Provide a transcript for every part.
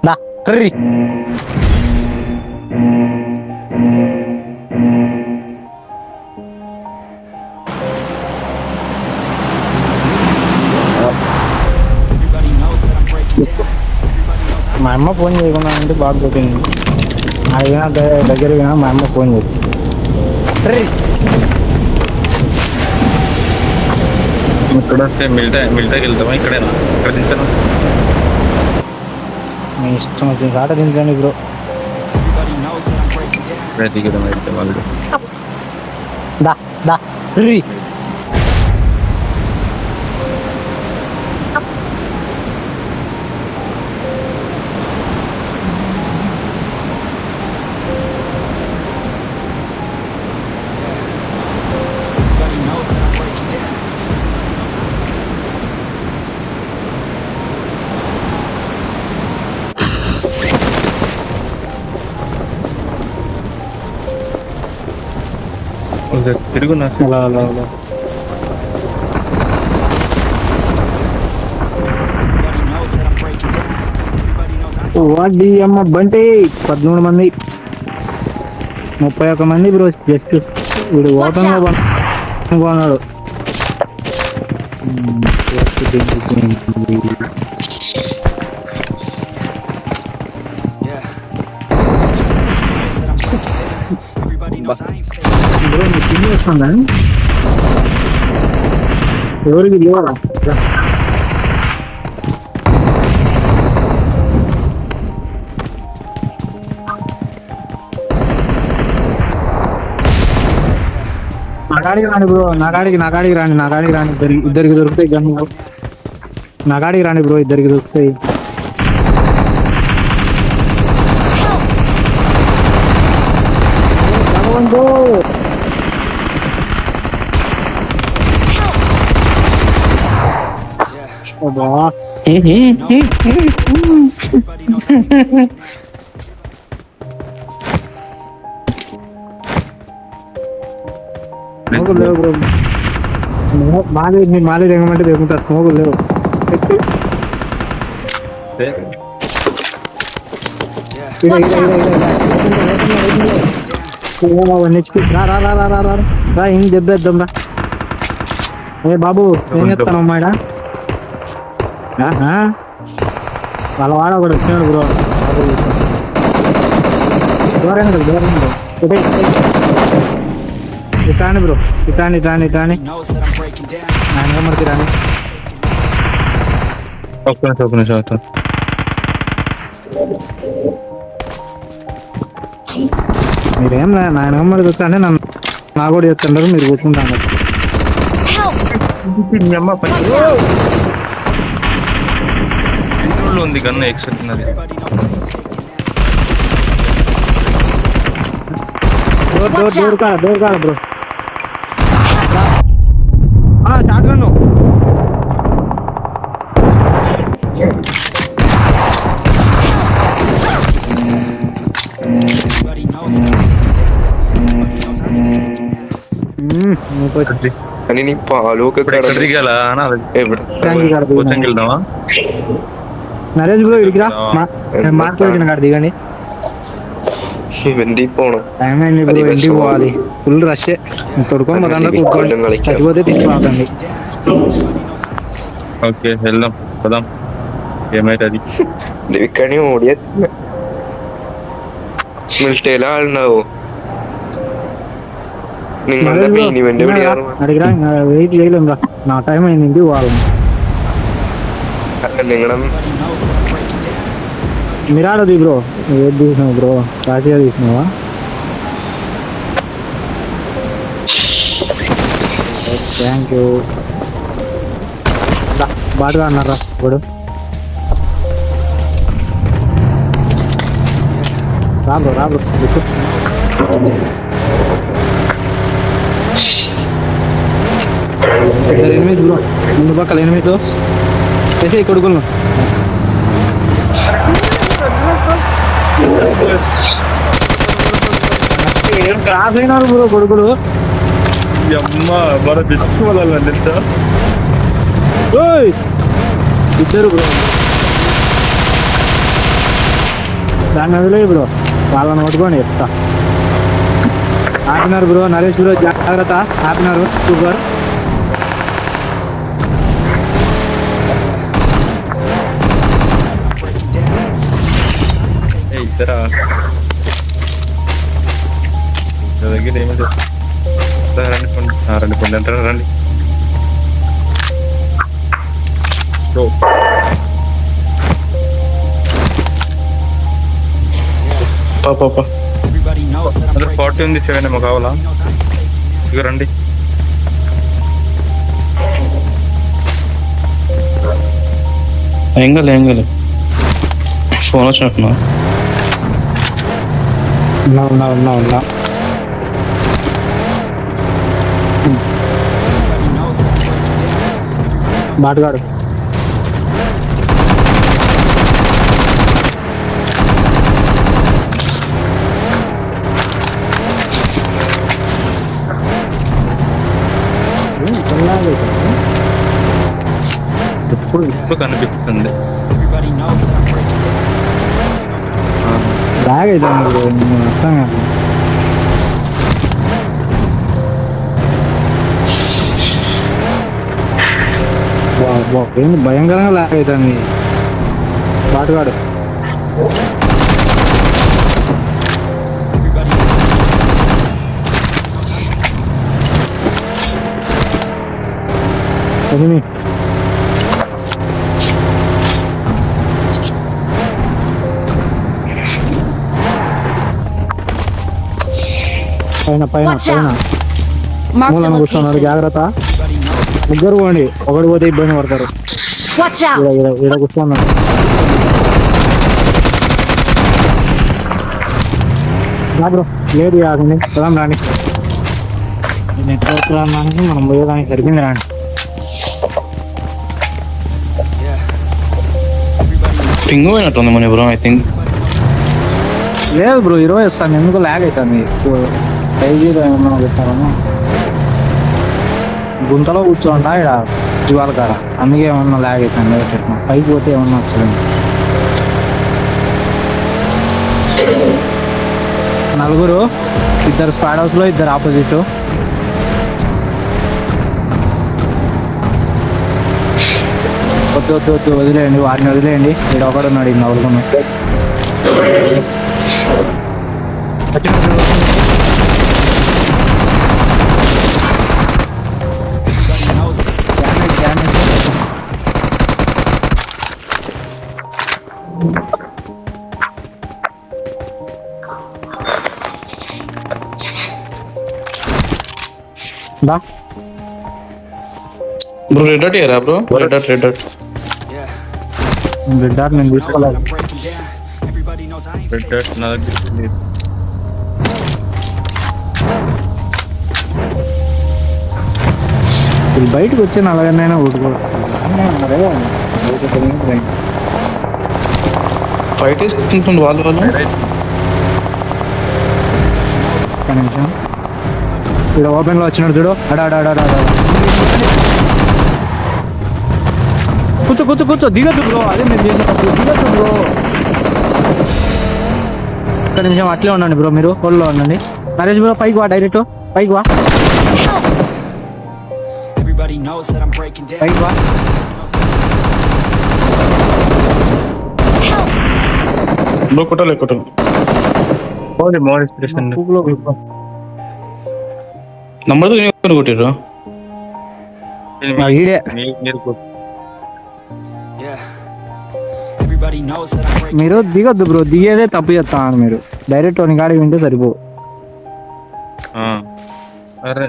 దా curry మా అమ్మ phone చేయకుండా అంటే బాగా కొట్టింది. అయినా దగ్గర పోయినా మా అమ్మ ఫోన్ చేసింది. ఇక్కడ వస్తే మిల్టాకి వెళ్తామా? ఇక్కడేనా? ఇక్కడ తింటాను. మీ ఇష్టం వచ్చింది కాట తింటండి బ్రో. దిగడం అయితే వాళ్ళు దా దా రీ తిరుగున్నా. అలా అలా అలా వాడి అమ్మ బంటి 13 మంది 31 మంది బ్రో. జస్ట్ వీడు ఓపెన్ గా కొన్నాడు. బ్రో మీ టీమ్ వస్తుందా? ఎవరికి లేవాలా? నాకాడికి రాండి బ్రో. నాకాడికి రాండి. ఇద్దరికి దొరుకుతాయి గన్ను. నాకాడికి రాండి బ్రో, ఇద్దరికి దొరుకుతాయి. స్మోకులు లేవు బ్రో. మాలే దిగమంటే దిగుంటారు. స్మోకులు లేవు. రా ఏం దెబ్బేద్దాం రా. ఏ బాబు ఏం చెప్తాను అమ్మాయిడ? వాళ్ళ వాడ ఒకటి వచ్చినాడు బ్రో. దూరంగా ఇటాని బ్రో. ఇటాని ఆయన మనకి రాని. ఒక్క నిమిషం మీరేం నాయన మనకి వచ్చానే నన్ను నా కూడా చెప్తుంటారు. మీరు కూర్చుంటాను. ఉంది కన్నా ఎక్స్ట్రా డోర్ కాడ బ్రో. షార్ట్ గన్ను అని నీ పాలు వెళ్దామా? నరేష్ బ్రో ఇడికిరా. మార్కెట్ కాడ దిగండి. టైం అయింది బ్రో, ఇంటికి పోవాలి. Full rush. తొడుకొని మొదలు కూర్చోండి. చచ్చిపోతే తీసుకురాకండి. ఓకే వెళ్దాం పదాం. ఏమైతుంది ఇక్కడనే ఓడి మిల్టేలా ఆడినావు. అడిగిరా వెయిట్ చేయలేం రా. నా టైం అయింది, ఇంటికి పోవాలి. మిరాడది బ్రో. ఏది తీసినావు బ్రో? కాశీగా తీసినావా? Thank you. బాటుగా అన్నారా ఇప్పుడు? రా బ్రో ఎనిమిది బ్రో. ముందు పక్కల 8 వేసే కొడుకులను. క్రాస్ అయినారు బ్రో కొడుకులు. ఇద్దరు బ్రో. దాన్ని వదిలే బ్రో, వాళ్ళని పట్టుకొని చెప్తా. ఆపినారు బ్రో, నరేష్ బ్రో జాగ్రత్త, ఆపినారు సూపర్. ఇద్దరా దగ్గర ఏమి రండి పండి అంటారా రండి. అదే 40 ఉంది, 7 ఏమో కావాలా? ఇక రండి. ఎంగలే ఫోన్ వచ్చినట్టున్నా. ఉన్నా బాటగాడు. ఇప్పుడు కనిపిస్తుంది. బ్యాగ్ అయితే అర్థం కాదు. ఏంది భయంకరంగా లాగ్ అవుతుంది బాటగాడు. ఎనిమి పైన పైన Watch పైన out. Marked a మూలన కూర్చున్నారు, location. జాగ్రత్త. ముగ్గురు పోండి, ఒకటి పోతే ఇబ్బంది పడతారు. Watch ఈడ out. ఈడ ఈడ కూర్చున్నారు. బ్రో లేదు కాదండి, పదాం రాండి. నెట్వర్క్ రావడానికి మనం పోయేదానికి సరిపోయింది రాండి. పింగ్ పోయినట్టుంది మన బ్రో, ఐ థింక్. లేదు బ్రో, 20 వస్తాను, ఎందుకు ల్యాగ్ అవుతుంది. 5G ఏమన్నా పెట్టారన్నా గుంతలో కూర్చోండా ఇక్కడ జీవాల కాడ, అందుకే ఏమన్నా ల్యాగ్ అవుతుంది. పైకి పోతే ఏమన్నా వచ్చలేదు. నలుగురు, ఇద్దరు స్క్వాడ్ హౌస్ లో, ఇద్దరు ఆపోజిట్. వద్దు వదిలేయండి, వారిని వదిలేయండి. ఇక్కడ ఒకడు ఉన్నాడు, ఇది నవ్వుకున్నాడు. బా బ్రో రెడ్ డాట్ ఏరా బ్రో, రెడ్ డాట్ బిడ్డ నేను తీసుకోలేదు. నా దగ్గర ఉంది. వీళ్ళు బయటకు వచ్చి నలగైనా ఊరుకోవాలి. ఫైట్ వేసుకుంటుంది వాళ్ళు. ఒక్క నిమిషం, ఇక్కడ ఓపెన్ లో వచ్చినాడు చూడు. కూర్చో దిగద్దు బ్రో, అదే నేను చేసినప్పుడు దిగద్దు బ్రో. ఒక్క నిమిషం అట్లే ఉండండి బ్రో, మీరు హోల్లో ఉండండి. నరేష్ బ్రో పైకి వా, డైరెక్ట్ పైకి వా. బ్రో కొట్టాలి మోర్ ఇన్స్పిరేషన్ నంబర్ కొట్టిర్రు. ఈడే మీరు దిగద్దు బ్రో, దిగేదే తప్పు చేస్తాను మీరు. డైరెక్ట్ వన్ కాడికి వింటే సరిపో. అరే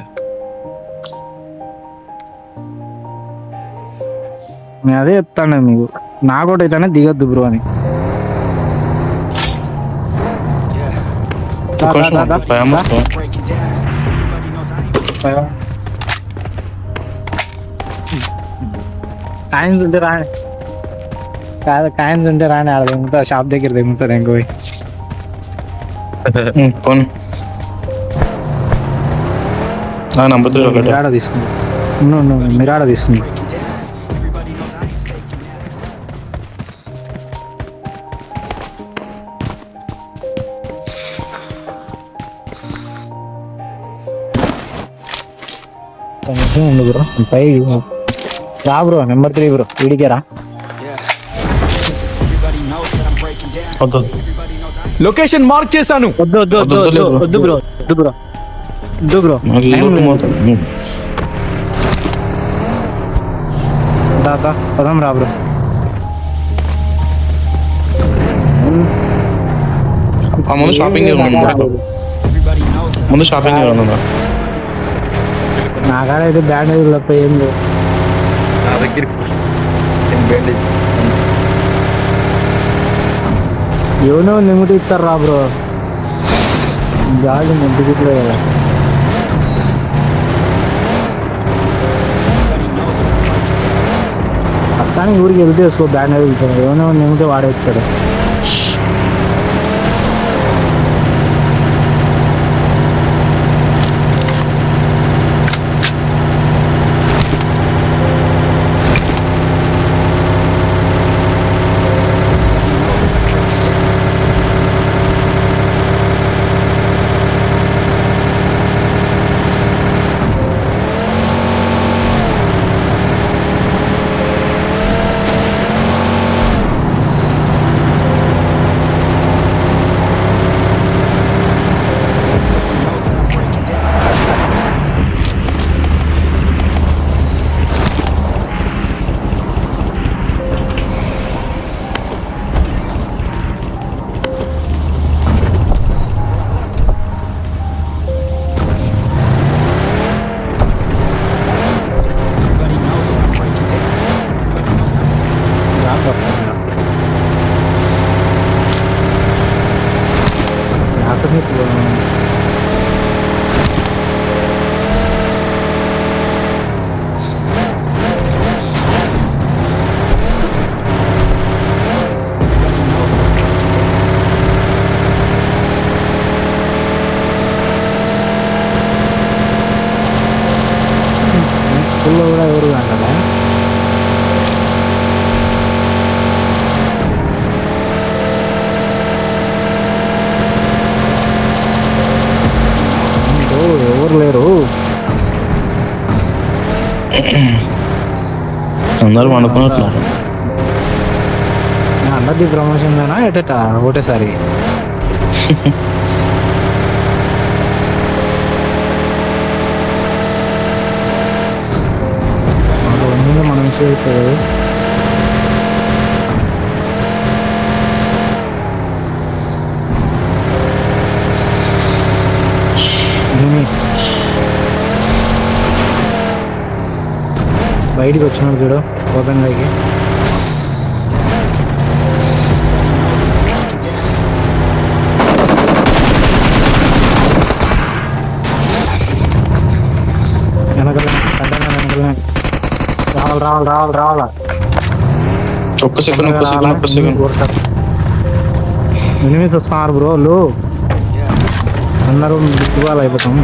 నేను అదే చెప్తాను మీకు, నాకోటైతేనే దిగద్దు బ్రో అని. కాయిన్స్ ఉంటే రాని కాదు, కాయిన్స్ ఉంటే రాని, ఆడ దిగుతా, షాప్ దగ్గర దిగుతారు ఇంకోవి. మిరాడ తీసుకుంది, మిరాడ తీసుకుంది. కొంచెం ఉంది బ్రో పై రా బ్రో నెంబర్ 3 బ్రో వీడికే రా. వద్దు లొకేషన్ మార్క్ చేశాను. వద్దు వద్దు వద్దు వద్దులే వద్దు బ్రో. వద్దు బ్రో వద్దు బ్రో వద్దు బ్రో నాకు టైం లోటు లేదు. మాత్రం. దా పదం రా బ్రో. ఆ ముందు షాపింగ్ ముందు షాపింగ్ ఉన్నా. నా కాడ అయితే బ్యాండేజ్ తప్ప ఏం లేదు. నా దగ్గర బ్యాండేజ్ ఎవనో నిమిటి ఇస్తారు రా బ్రో. గాలి ముందుకుట్లే కదా. అత్తానికి ఊరికి వెళ్తే వేసుకో బ్యాండేజ్ ఇస్తాడు. ఎవనో నిమిటి వాడేస్తాడు. స్కూల్లో కూడా ఎవరు కాదా. ఎవరు లేరు. అందరూ అనుకున్నట్లున్నారు. అందరిది ప్రమోషన్ దానా ఎటట ఒకటేసారి. మనం చేయలేదు. బయటికి వచ్చినాడు చూడు ఓపెన్ లైకి. రావాలి రావాలి రావాలి రావాలా. ఒక్క సెకండ్ ఎనిమిది వస్తున్నారు బ్రో. వాళ్ళు అందరూ దిగ్గుబాలు అయిపోతాం.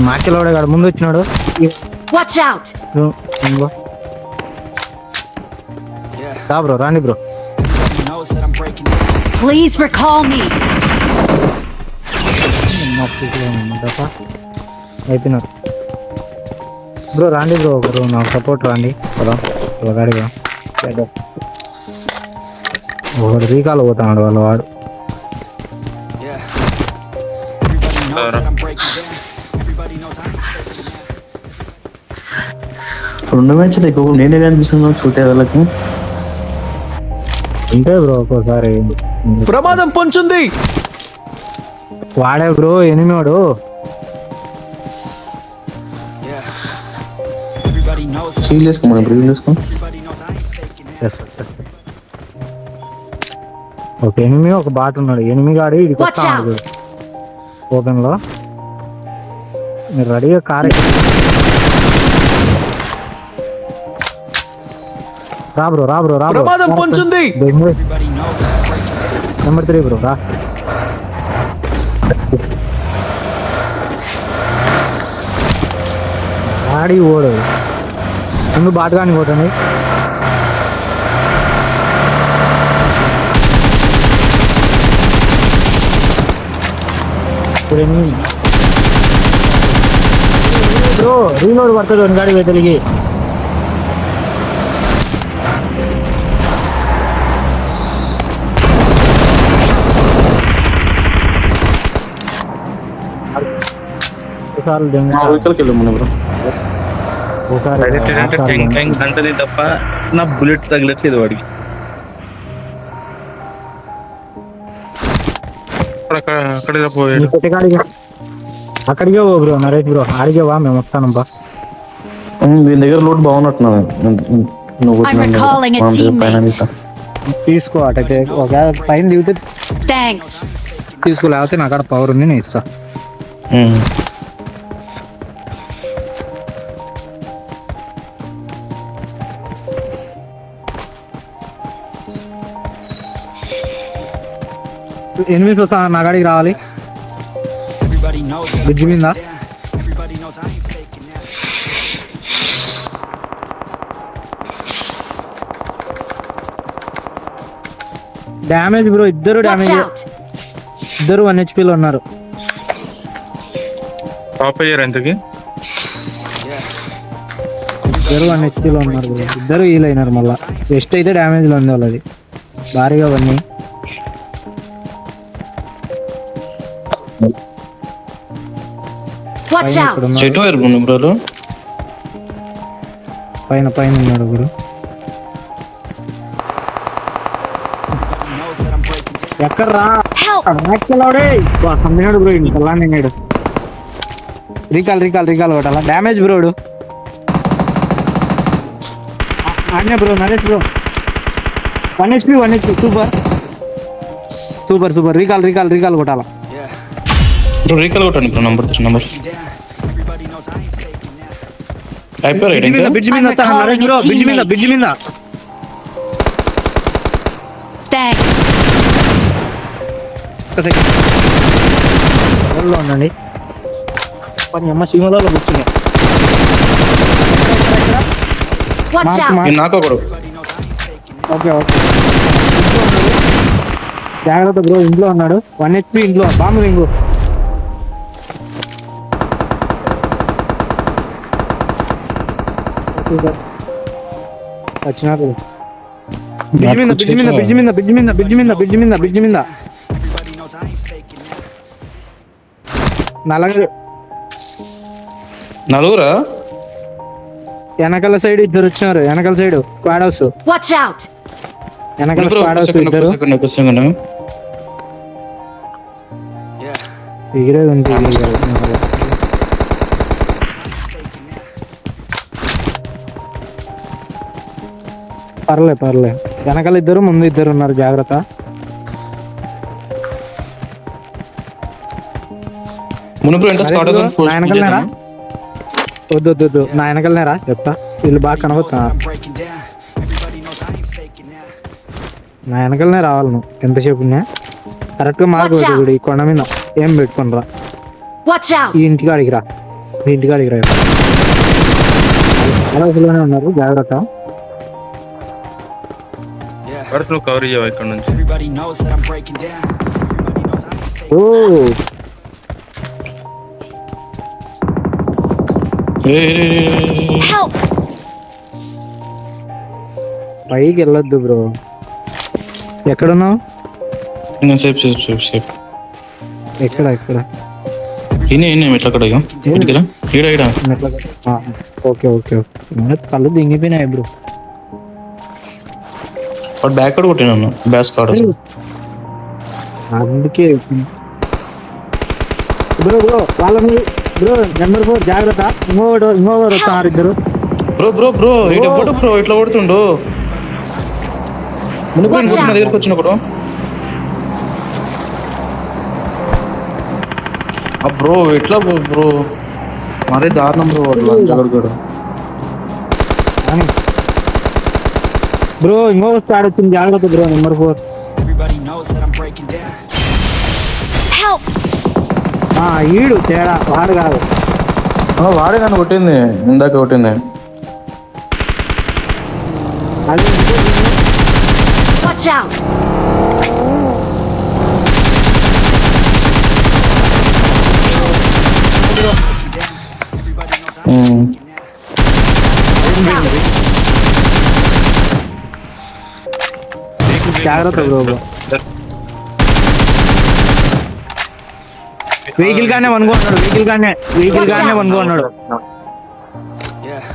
మాకెలోడే కాదు ముందు వచ్చినాడు. Watch out! రా బ్రో రాండి బ్రో. Please recall me. అయిపోయినారు బ్రో. రాండి బ్రో ఒకరు నాకు సపోర్ట్ రాండి కదా. గాడిగా ఒకటి రీకాల్ పోతాడు వాళ్ళ వాడు. రెండు మ్యాచ్లు ఎక్కువ నేనే కనిపిస్తున్నావు చూసే వాళ్ళకి. అంతే బ్రో ఒక్కోసారి ప్రమాదం పొంచుంది. వాడే బ్రో ఎనిమివాడు. ఫీల్ చేసుకో మనం ఫీల్ చేసుకో. ఒక ఎనిమి ఒక బాట్ ఉన్నాడు. ఎనిమి గాడి ఇడికి వస్తాడు ఓపెన్ లో. మీరు రెడీగా కార్ రా బ్రో రా బ్రో రా బ్రో. ప్రమాదం పొంచుంది. నెంబర్ 3 బ్రో రా. గాడి ఓడు ముందు బాట్ కానీ పోతుంది. ఇప్పుడు ఎన్ని బ్రో రీలోడ్ పడుతుంది వన్ గాడి వెతలిగి ఒకసారి వెహికల్కి వెళ్ళాము బ్రో. డైరెక్ట్ అంటే టెంగ్ టెంగ్ అంటది తప్ప నా బుల్లెట్ తగిలట్లేదు వాడికి. అక్కడ పోయాడు. అక్కడికే పో బ్రో నరేష్ బ్రో, ఆడికే వా, మేము వస్తాను బా. దీని దగ్గర లోడ్ బాగున్నట్టున్నది. నువ్వు I'm recalling a teammate. తీసుకో అటైతే ఒకవేళ పైన దిగితే Thanks. తీసుకో, లేకపోతే నా కాడ పవర్ ఉంది, నేను ఇస్తా. ఎనిమిది వస్తా నా కాడికి రావాలి. బ్రిడ్జ్ మీద డ్యామేజ్ బ్రో, ఇద్దరు Watch డ్యామేజ్, out. ఇద్దరు 1 HP లో ఉన్నారు. టాప్ అయ్యారు ఎంతకి? ఇద్దరు 1 HP లో ఉన్నారు బ్రో, ఇద్దరు హీల్ అయినారు. మళ్ళా వెస్ట్ అయితే డ్యామేజ్ లో ఉంది వాళ్ళది భారీగా. అవన్నీ Watch పైన out. ఇక్కడ ఉన్నారు. చెట్టు వైర్ బ్రో. పైన పైన ఉన్నాడు బ్రో. ఎక్కడ రా Help. సమ్మినాడు బ్రో, ఇంకల్లా నిన్నాడు. రీకాల్ రీకాల్ రీకాల్ కొట్టాలా? డ్యామేజ్ బ్రోడు ఆడినా bro. Naresh bro 1 HP 1 HP, super super super. Recall recall recall కొట్టాలా? బ్రో రీకాల్ కొట్టండి బ్రో. నంబర్ అయిపోయారు. బ్రిడ్జ్ మీద వస్తా నరేష్ బ్రో, బ్రిడ్జ్ మీద బ్రిడ్జ్ మీద. Thanks. లో ఉండండి. పని అమ్మ సింహలో కూర్చున్నాయి. Watch out. నాకు ఒకడు. ఓకే ఓకే, జాగ్రత్త బ్రో, ఇంట్లో ఉన్నాడు. 1 HP ఇంట్లో. బాంబు రింగు వచ్చినారు. బ్రిడ్జ్ మీద బ్రిడ్జ్ మీద బ్రిడ్జ్ మీద బ్రిడ్జ్ మీద బ్రిడ్జ్ మీద బ్రిడ్జ్ మీద బ్రిడ్జ్ మీద నలుగురా? వెనకాల సైడ్ ఇద్దరు వచ్చినారు. వెనకాల side squad house, Watch out. వెనకాల స్క్వాడ్ హౌస్ ఇద్దరు. ఎగిరేది ఉంది. పర్లే పర్లే, వెనకాల ఇద్దరు ముందు ఇద్దరు ఉన్నారు, జాగ్రత్త. నా వెనకలనేరా? వద్దు వద్దు వద్దు, నా వెనకలనేరా చెప్తా. వీళ్ళు బాగా కనబడుతున్నారు. నా వెనకలనే రావాలి నువ్వు ఎంతసేపు ఉన్నా. కరెక్ట్ గా మార్గం కూడా ఈ కొండ మీద ఏం పెట్టుకుని రా. Watch out. ఈ ఇంటికాడికి రా, ఈ ఇంటికాడికి రా. లోనే ఉన్నారు, జాగ్రత్త. వరకు నువ్వు కవర్ చేయవు ఇక్కడ నుంచి. ఓ Help. పైకి వెళ్ళొద్దు బ్రో. ఎక్కడున్నావు? ఎక్కడ ఎక్కడ? ఓకే ఓకే ఓకే, కళ్ళు దింగిపోయినాయి బ్రో. బ్యాక్ కూడా కొట్టినా బ్యాస్ కార్డ్. అందుకే బ్రో బ్రో వాళ్ళని బ్రో నెంబర్ 4 జాగ్రత్త. ఇంకోవారు వస్తున్నారు ఇద్దరు. బ్రో బ్రో బ్రో ఇటు బ్రో ఇట్లా కొడుతుండు. నా దగ్గరకు వచ్చినప్పుడు బ్రో ఎట్లా బ్రో మరీ దారుణం బ్రో. బ్రో ఇంకో స్టార్ట్ వచ్చింది, జాగ్రత్త బ్రో. Number 4 Help. ఈడు తేడా, వాడు కాదు. వాడే నన్ను కొట్టింది, ఇందాక కొట్టింది. అది Watch out. జాగ్రత్త బ్రో. వెహికల్ గానే వనుకున్నాడు, వెహికల్ గానే వనుకున్నాడు.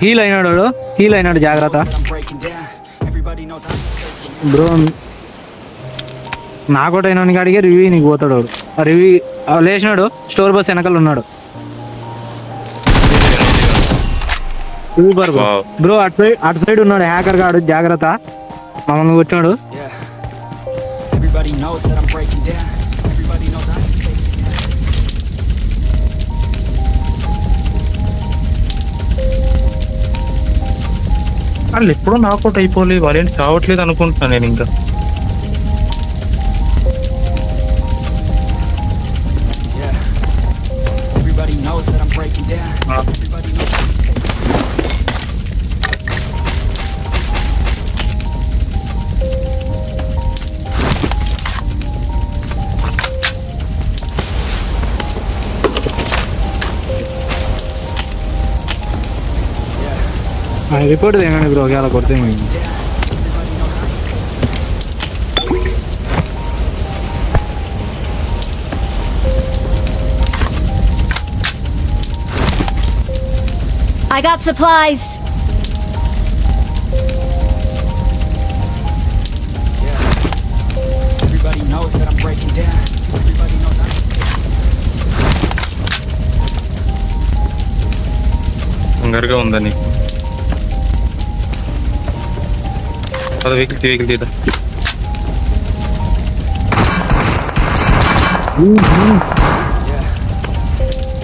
హీల్ అయినాడు జాగ్రత్త బ్రో. నాకోట అయినా కాడిగే రివ్యూ నీకు పోతాడు. రివ్యూ లేచినాడు, స్టోర్ బస్ వెనకాల ఉన్నాడు. Super bro. అటు సైడ్ ఉన్నాడు హ్యాకర్ గాడు, జాగ్రత్త. మమ్మల్ని కొట్టినాడు. వాళ్ళు ఎప్పుడో నాకౌట్ అయిపోలేదు, వాళ్ళేంటి చావట్లేదు అనుకుంటున్నాను నేను ఇంకా. రిపోర్ట్ ఏమైనా బ్రో అలా కొడితే మేము I got supplies. Everybody knows that I'm breaking down. Everybody knows కంగారుగా ఉందని అది వెహికల్ తీద్దాం.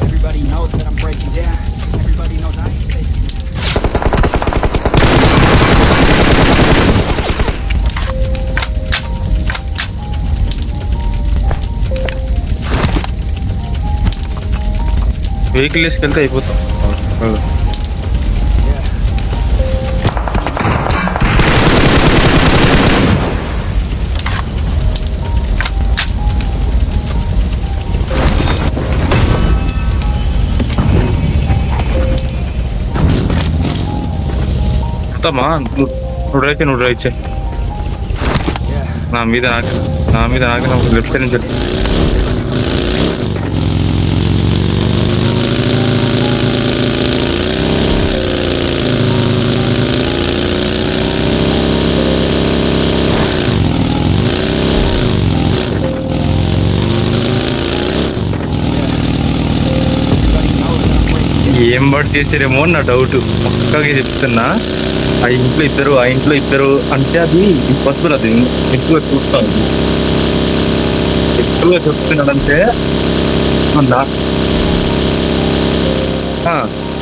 Everybody knows that I'm breaking down. Everybody knows I ain't faking. Vehicle వేసుకెళ్తే అయిపోతాం. మొత్తమా నువ్వు డ్రైవ్ చేయి. నా మీద నాకు లెఫ్ట్ సైడ్ నుంచి ఏం బట్ చేసారేమో అని నా డౌట్. పక్కగా చెప్తున్నా, ఆ ఇంట్లో ఇద్దరు అంటే అది ఇంపాసిబుల్. అది ఎక్కువగా చూస్తాను, ఎక్కువగా చెప్తున్నాడంటే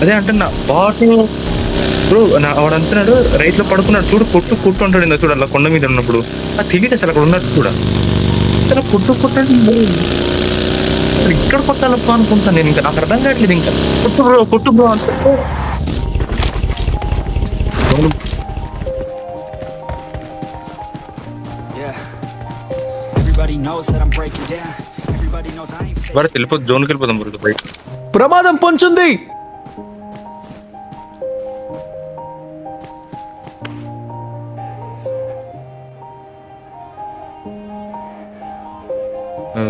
అదే అంటున్నా. బాటు ఇప్పుడు వాడు అంటున్నాడు రైట్ లో పడుకున్నాడు చూడు, కొట్టు అంటాడు. ఇందా చూడు అలా కొండ మీద ఉన్నప్పుడు అది తెలియదు అసలు అక్కడ ఉన్నట్టు కూడా. అసలు కొట్టు ఇక్కడ కొట్టాలప్ప అనుకుంటాను నేను. ఇంకా నాకు అర్థం కావట్లేదు. ఇంకా కొట్టు బ్రో అంటే Everybody knows that I'm breaking down. Everybody knows I ain't faking. వాడు వెళ్ళిపోతుంది, జోన్కి వెళ్ళిపోతాం బ్రో బైక్. ప్రమాదం పొంచుంది.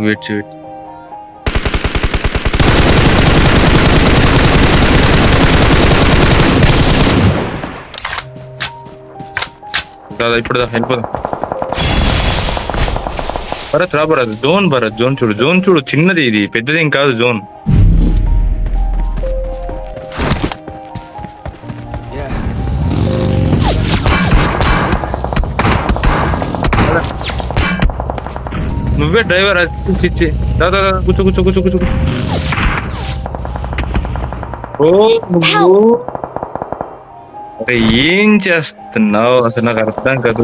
వెయిట్ ఇప్పుడు వెళ్ళిపోదాం. భరత్ జోన్ చూడు చిన్నది, ఇది పెద్దదేం కాదు జోన్. నువ్వే డ్రైవర్ ఇచ్చి దాదా కూర్చో. అరే ఏం చేస్తున్నావు అసలు నాకు అర్థం కాదు.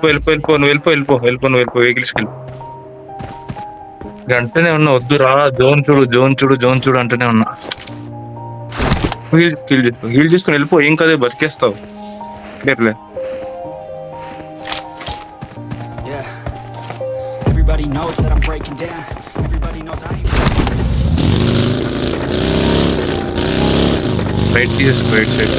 వెళ్ళిపో నువ్వు వెళ్ళిపో వెహికల్స్కి వెళ్ళిపో. అంటూనే ఉన్నా వద్దురా, జోన్ చూడు అంటూనే ఉన్నా. హీల్ చేసుకుని వెళ్ళిపో, ఏం కదే బతికేస్తావు. రేపులే Everybody knows that I'm breaking down. Everybody knows I ain't right తీసేసుకో రైట్ సైడ్.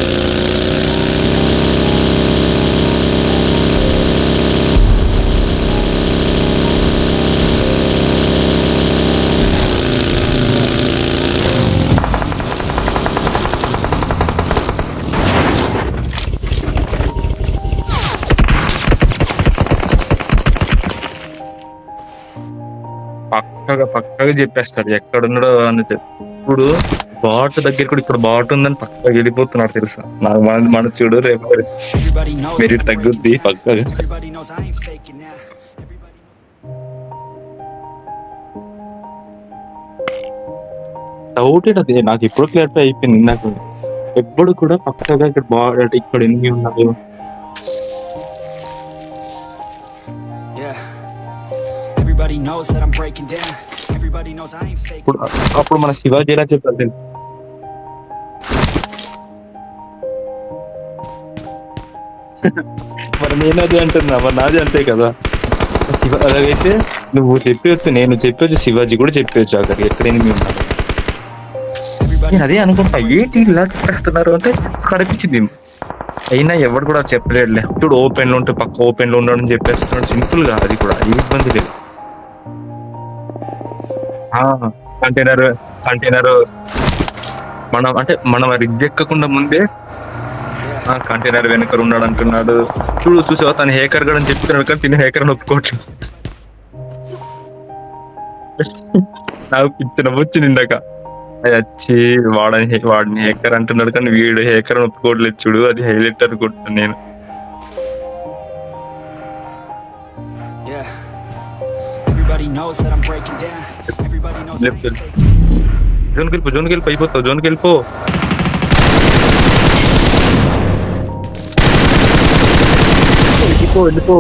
పక్కగా చెప్పేస్తాడు ఎక్కడున్నాడో అని ఇప్పుడు బాట్ దగ్గర కూడా ఇప్పుడు బాట్ ఉందని పక్కగా వెళ్ళిపోతున్నాడు తెలుసా. నాకు మన చూడు రేపు everybody knows మెరిట్ తగ్గుద్ది పక్కగా. everybody knows I ain't faking now. Everybody doubt అదే నాకు ఎప్పుడు క్లియర్ అయిపోయింది. నాకు ఎప్పుడు కూడా పక్కగా ఇక్కడ బాట్ అంటే ఇక్కడ ఎన్ని ఉన్నాయి. yeah. Everybody knows that I'm breaking down. Everybody knows I ain't faking. ఇప్పుడు అప్పుడు మన శివాజీ ఎలా చెప్పారు తెలుసు. మరి నేను అదే అంటున్నా, మరి నాది అంతే కదా. అలాగైతే నువ్వు చెప్పవచ్చు, నేను చెప్పొచ్చు, శివాజీ కూడా చెప్పొచ్చు అక్కడ ఎక్కడైనా మేము ఉన్నాము. నేను అదే అనుకుంటా ఏంటి ఇలా చెప్పేస్తున్నారు అంటే కనిపించింది. అయినా ఎవరు కూడా చెప్పలేడులే. ఇప్పుడు ఓపెన్ లో ఉంటే పక్క ఓపెన్ లో ఉండడం చెప్పేస్తున్నాడు సింపుల్ గా. అది కూడా ఏ ఇబ్బంది లేదు. కంటైనర్ మనం రిజెక్కకుండా ముందే కంటైనర్ వెనక ఉన్నాడు అంటున్నాడు. చూసావా తను హేకర్ గడ అని చెప్తున్నాడు కానీ తిని హేకర్ అని ఒప్పుకోవట్లేదు. నాకు పిచ్చిన వచ్చింది ఇందాక. అది వచ్చి వాడిని హేకర్ అంటున్నాడు కానీ వీడు హేకర్ అని ఒప్పుకోవట్లేదు చూడు. అది హైలైట్ అనుకుంటున్నాను నేను. yeah. Everybody knows that I'm breaking down. Everybody knows I ain't faking. జోన్కి వెళ్ళిపో అయిపోతావు. జోన్కి వెళ్ళిపో. వెళ్ళిపో.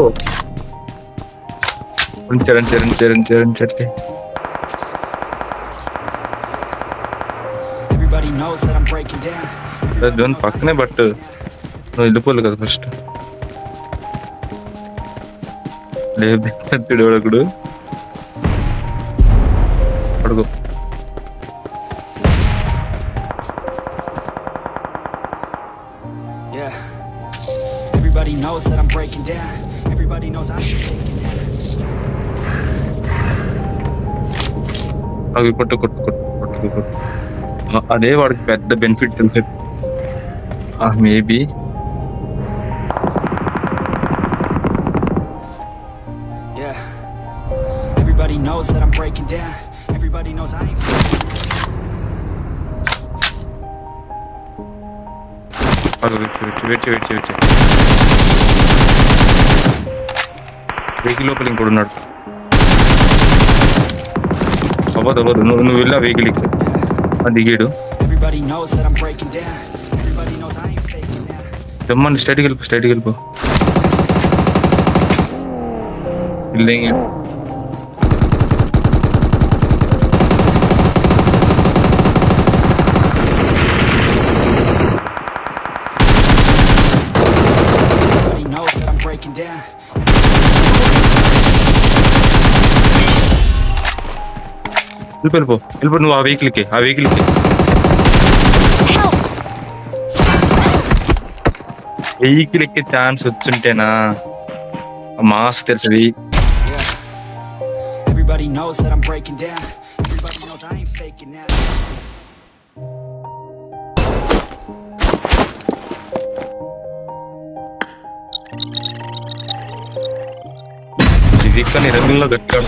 Charan Everybody knows that I'm breaking down. Zone పక్కనే. బట్ నువ్వు వెళ్ళిపోవాలి కదా ఫస్ట్. లేదు ఒకడు అడుగు. yeah. Everybody knows that I'm breaking down. Everybody knows I ain't faking. అవి కొట్టు. అదే వాడికి పెద్ద బెనిఫిట్ తెలుసు. Maybe yeah. Everybody knows that I'm breaking down. Everybody knows I ain't faking. Wait vehicle లోపల ఇంకోడు ఉన్నాడు. అవ్వదు నువ్వు వెళ్ళా వెహికల్ దిగాడు. Everybody knows that I'm breaking down. Everybody knows I ain't faking now. రమ్మని స్ట్రైట్కి వెళ్ళిపో. Building Everybody knows that I'm breaking down. వెళ్ళిపో. నువ్వు ఆ వెహికల్కి వెహికల్ ఎక్కే ఛాన్స్ వచ్చుంటేనా మాస్ తెలుసు. yeah. Everybody knows that I'm breaking down. Everybody knows I ain't faking now. ఇది కానీ రంగుల్లో గట్టిగా